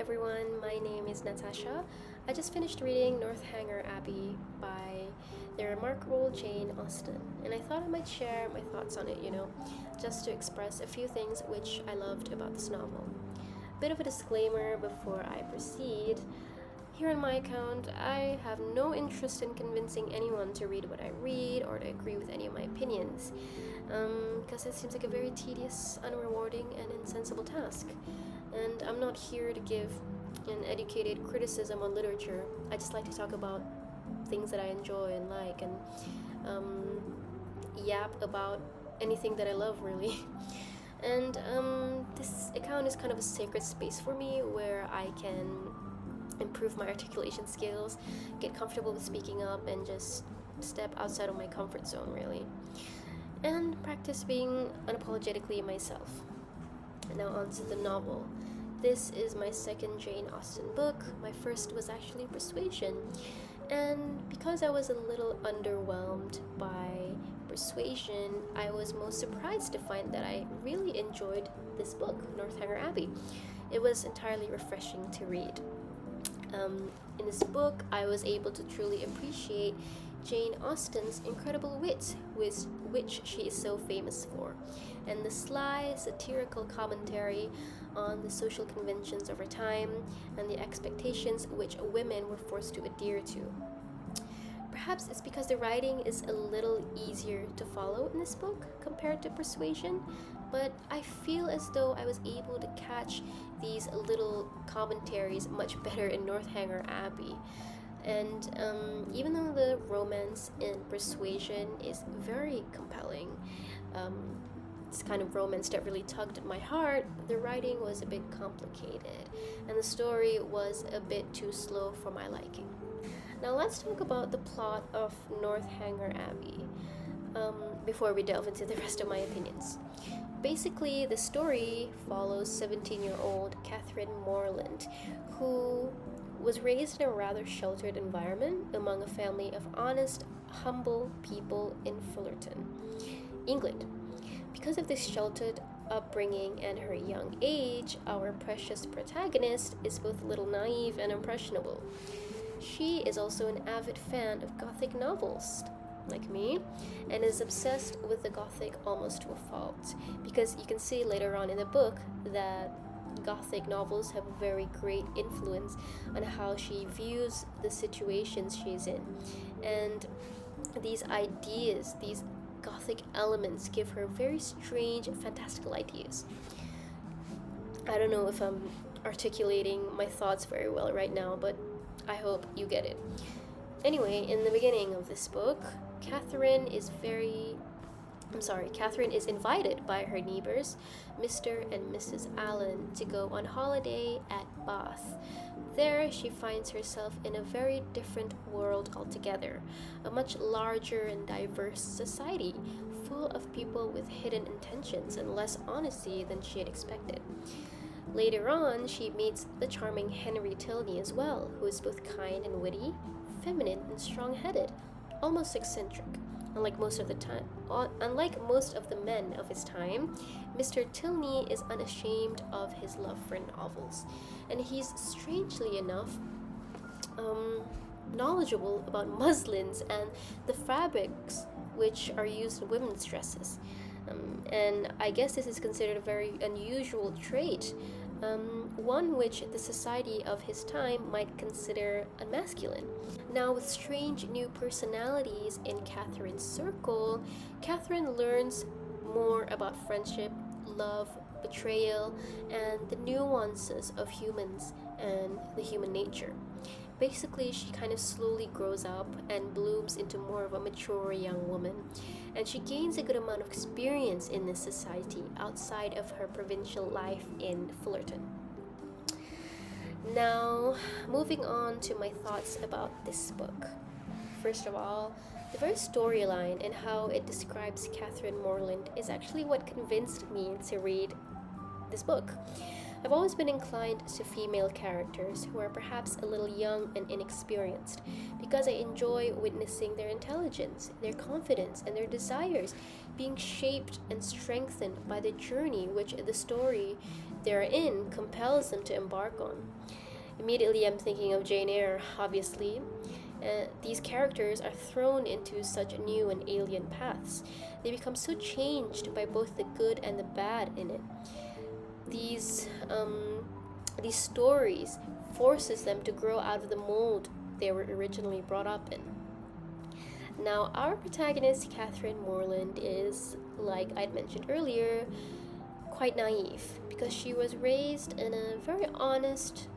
everyone, my name is Natasha. I just finished reading Northanger Abbey by the remarkable Jane Austen, and I thought I might share my thoughts on it, just to express a few things which I loved about this novel. Bit of a disclaimer before I proceed. Here on my account, I have no interest in convincing anyone to read what I read or to agree with any of my opinions, because it seems like a very tedious, unrewarding, and insensible task. And I'm not here to give an educated criticism on literature. I just like to talk about things that I enjoy and like, and yap about anything that I love, really. And this account is kind of a sacred space for me where I can improve my articulation skills, get comfortable with speaking up, and just step outside of my comfort zone, really. And practice being unapologetically myself. Now on to the novel. This is my second Jane Austen book. My first was actually Persuasion. And because I was a little underwhelmed by Persuasion, I was most surprised to find that I really enjoyed this book, Northanger Abbey. It was entirely refreshing to read. In this book, I was able to truly appreciate Jane Austen's incredible wit, which she is so famous for, and the sly, satirical commentary on the social conventions of her time and the expectations which women were forced to adhere to. Perhaps it's because the writing is a little easier to follow in this book compared to Persuasion, but I feel as though I was able to catch these little commentaries much better in Northanger Abbey. And even though the romance in Persuasion is very compelling, it's kind of romance that really tugged at my heart, the writing was a bit complicated, and the story was a bit too slow for my liking. Now let's talk about the plot of Northanger Abbey before we delve into the rest of my opinions. Basically, the story follows 17-year-old Catherine Morland, who was raised in a rather sheltered environment among a family of honest, humble people in Fullerton, England. Because of this sheltered upbringing and her young age, our precious protagonist is both a little naive and impressionable. She is also an avid fan of Gothic novels, like me, and is obsessed with the Gothic almost to a fault, because you can see later on in the book that Gothic novels have a very great influence on how she views the situations she's in. And these ideas, these Gothic elements, give her very strange and fantastical ideas. I don't know if I'm articulating my thoughts very well right now, but I hope you get it. Anyway, in the beginning of this book, Catherine is invited by her neighbors, Mr. and Mrs. Allen, to go on holiday at Bath. There, she finds herself in a very different world altogether, a much larger and diverse society, full of people with hidden intentions and less honesty than she had expected. Later on, she meets the charming Henry Tilney as well, who is both kind and witty, feminine and strong-headed, almost eccentric. Unlike most of the men of his time, Mr. Tilney is unashamed of his love for novels, and he's strangely enough knowledgeable about muslins and the fabrics which are used in women's dresses. And I guess this is considered a very unusual trait, one which the society of his time might consider unmasculine. Now, with strange new personalities in Catherine's circle, Catherine learns more about friendship, love, betrayal, and the nuances of humans and the human nature. Basically, she kind of slowly grows up and blooms into more of a mature young woman, and she gains a good amount of experience in this society outside of her provincial life in Fullerton. Now, moving on to my thoughts about this book. First of all, the very storyline and how it describes Catherine Morland is actually what convinced me to read this book. I've always been inclined to female characters who are perhaps a little young and inexperienced because I enjoy witnessing their intelligence, their confidence, and their desires being shaped and strengthened by the journey which the story they're in compels them to embark on. Immediately, I'm thinking of Jane Eyre, obviously. These characters are thrown into such new and alien paths. They become so changed by both the good and the bad in it. These these stories forces them to grow out of the mold they were originally brought up in. Now, our protagonist, Catherine Morland, is, like I'd mentioned earlier, quite naive because she was raised in a very honest,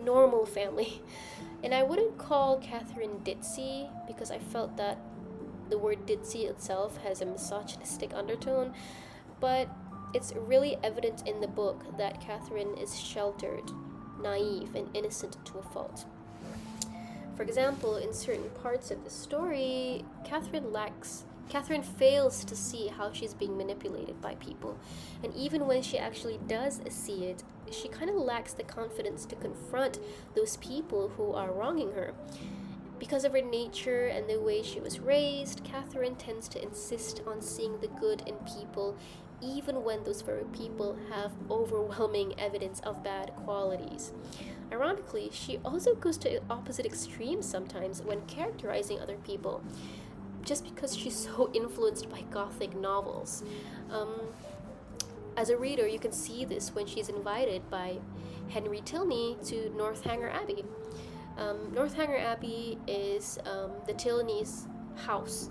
normal family. And I wouldn't call Catherine ditzy because I felt that the word ditzy itself has a misogynistic undertone, but it's really evident in the book that Catherine is sheltered, naive, and innocent to a fault. For example, in certain parts of the story, Catherine fails to see how she's being manipulated by people. And even when she actually does see it, she kind of lacks the confidence to confront those people who are wronging her. Because of her nature and the way she was raised, Catherine tends to insist on seeing the good in people, even when those very people have overwhelming evidence of bad qualities. Ironically, she also goes to opposite extremes sometimes when characterizing other people, just because she's so influenced by Gothic novels. As a reader, you can see this when she's invited by Henry Tilney to Northanger Abbey. Northanger Abbey is the Tilneys' house.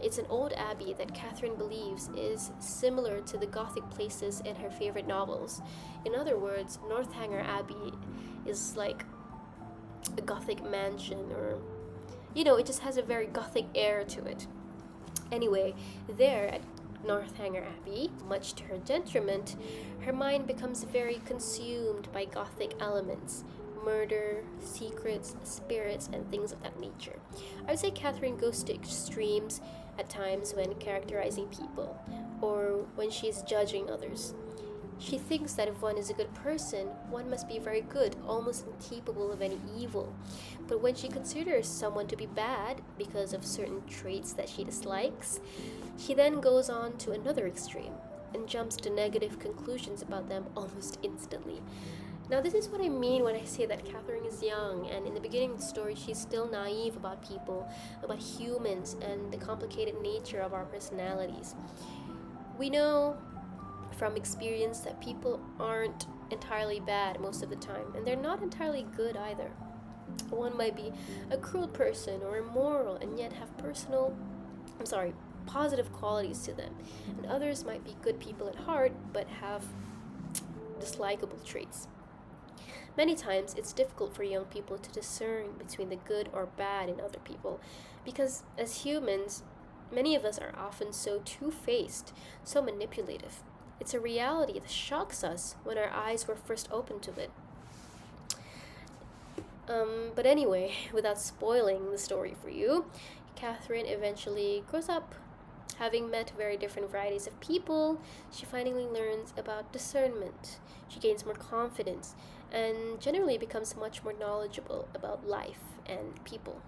It's an old abbey that Catherine believes is similar to the Gothic places in her favorite novels. In other words, Northanger Abbey is like a Gothic mansion, or it just has a very Gothic air to it. Anyway, there at Northanger Abbey, much to her detriment, her mind becomes very consumed by Gothic elements. Murder, secrets, spirits, and things of that nature. I would say Catherine goes to extremes at times when characterizing people, or when she's judging others. She thinks that if one is a good person, one must be very good, almost incapable of any evil. But when she considers someone to be bad because of certain traits that she dislikes, she then goes on to another extreme and jumps to negative conclusions about them almost instantly. Now, this is what I mean when I say that Catherine is young, and in the beginning of the story, she's still naive about people, about humans, and the complicated nature of our personalities. We know from experience that people aren't entirely bad most of the time, and they're not entirely good either. One might be a cruel person or immoral and yet have positive qualities to them, and others might be good people at heart but have dislikable traits. Many times, it's difficult for young people to discern between the good or bad in other people because, as humans, many of us are often so two-faced, so manipulative. It's a reality that shocks us when our eyes were first opened to it. But anyway, without spoiling the story for you, Catherine eventually grows up. Having met very different varieties of people, she finally learns about discernment. She gains more confidence and generally becomes much more knowledgeable about life and people.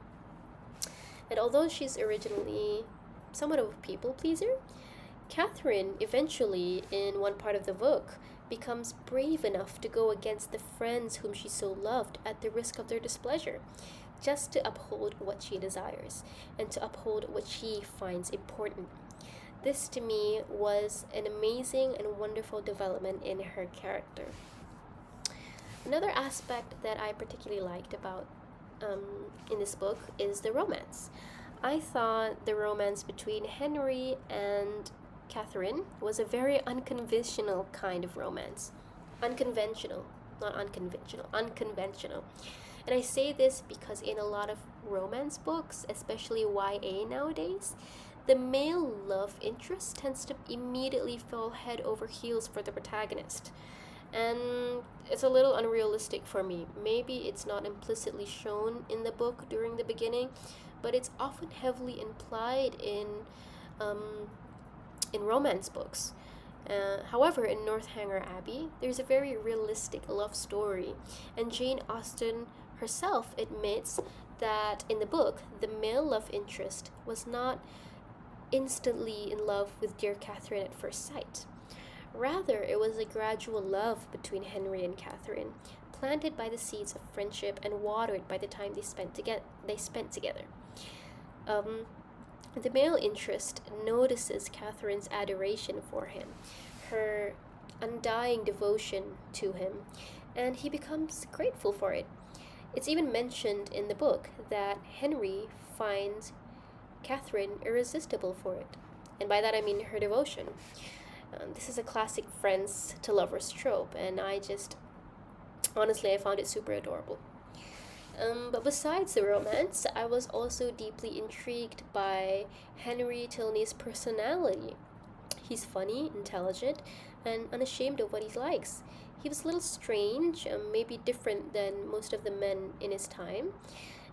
And although she's originally somewhat of a people pleaser, Catherine eventually, in one part of the book, becomes brave enough to go against the friends whom she so loved at the risk of their displeasure, just to uphold what she desires and to uphold what she finds important. This, to me, was an amazing and wonderful development in her character. Another aspect that I particularly liked about in this book is the romance. I thought the romance between Henry and Catherine was a very unconventional kind of romance. Unconventional, not unconventional, unconventional. And I say this because in a lot of romance books, especially YA nowadays, the male love interest tends to immediately fall head over heels for the protagonist. And it's a little unrealistic for me. Maybe it's not implicitly shown in the book during the beginning, but it's often heavily implied in romance books. However, in Northanger Abbey, there's a very realistic love story, and Jane Austen herself admits that in the book, the male love interest was not instantly in love with dear Catherine at first sight. Rather, it was a gradual love between Henry and Catherine, planted by the seeds of friendship and watered by the time they spent together. Um, the male interest notices Catherine's adoration for him, her undying devotion to him, and he becomes grateful for it. It's even mentioned in the book that Henry finds Catherine irresistible for it. And by that I mean her devotion. This is a classic friends to lovers trope, and honestly, I found it super adorable. But besides the romance, I was also deeply intrigued by Henry Tilney's personality. He's funny, intelligent, and unashamed of what he likes. He was a little strange, maybe different than most of the men in his time,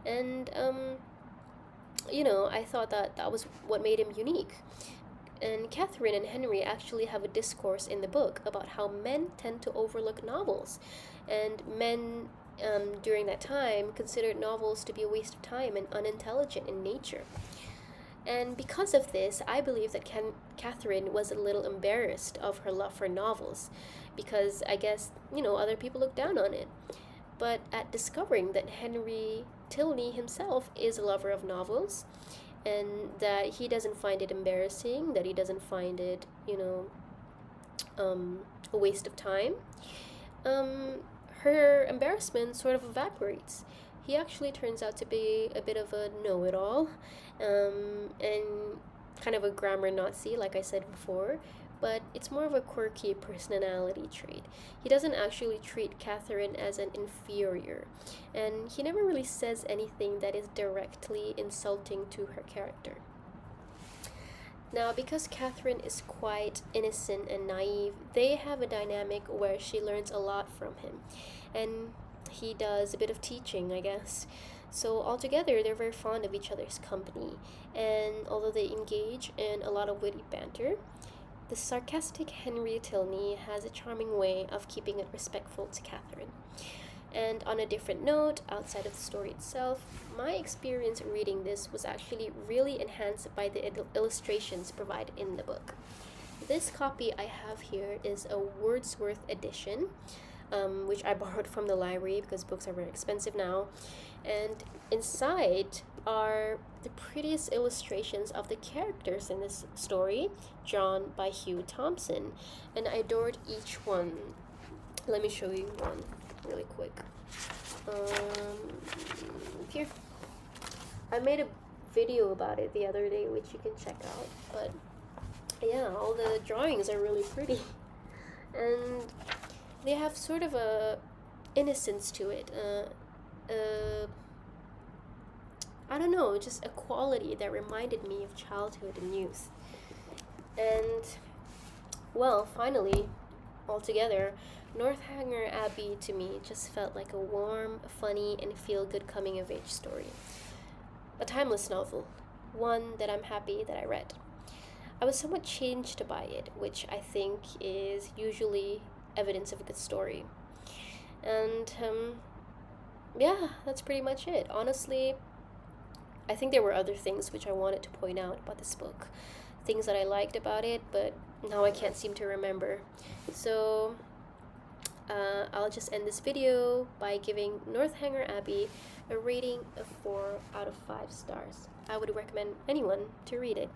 and I thought that was what made him unique. And Catherine and Henry actually have a discourse in the book about how men tend to overlook novels, and men during that time considered novels to be a waste of time and unintelligent in nature. And because of this, I believe that Catherine was a little embarrassed of her love for novels, because I guess, other people look down on it. But at discovering that Henry Tilney himself is a lover of novels, and that he doesn't find it embarrassing, that he doesn't find it, a waste of time, her embarrassment sort of evaporates. He actually turns out to be a bit of a know it all, and kind of a grammar Nazi, like I said before, but it's more of a quirky personality trait. He doesn't actually treat Catherine as an inferior, and he never really says anything that is directly insulting to her character. Now, because Catherine is quite innocent and naive, they have a dynamic where she learns a lot from him, and he does a bit of teaching, I guess. So, altogether, they're very fond of each other's company, and although they engage in a lot of witty banter, the sarcastic Henry Tilney has a charming way of keeping it respectful to Catherine. And on a different note, outside of the story itself, my experience reading this was actually really enhanced by the illustrations provided in the book. This copy I have here is a Wordsworth edition, which I borrowed from the library because books are very expensive now. And inside are the prettiest illustrations of the characters in this story, drawn by Hugh Thompson. And I adored each one. Let me show you one really quick. Here. I made a video about it the other day, which you can check out. But yeah, all the drawings are really pretty. And they have sort of a innocence to it. I don't know, just a quality that reminded me of childhood and youth. And, well, finally, altogether, Northanger Abbey to me just felt like a warm, funny, and feel-good coming-of-age story. A timeless novel, one that I'm happy that I read. I was somewhat changed by it, which I think is usually evidence of a good story. And, yeah, that's pretty much it. Honestly, I think there were other things which I wanted to point out about this book. Things that I liked about it, but now I can't seem to remember. So, I'll just end this video by giving Northanger Abbey a rating of 4 out of 5 stars. I would recommend anyone to read it.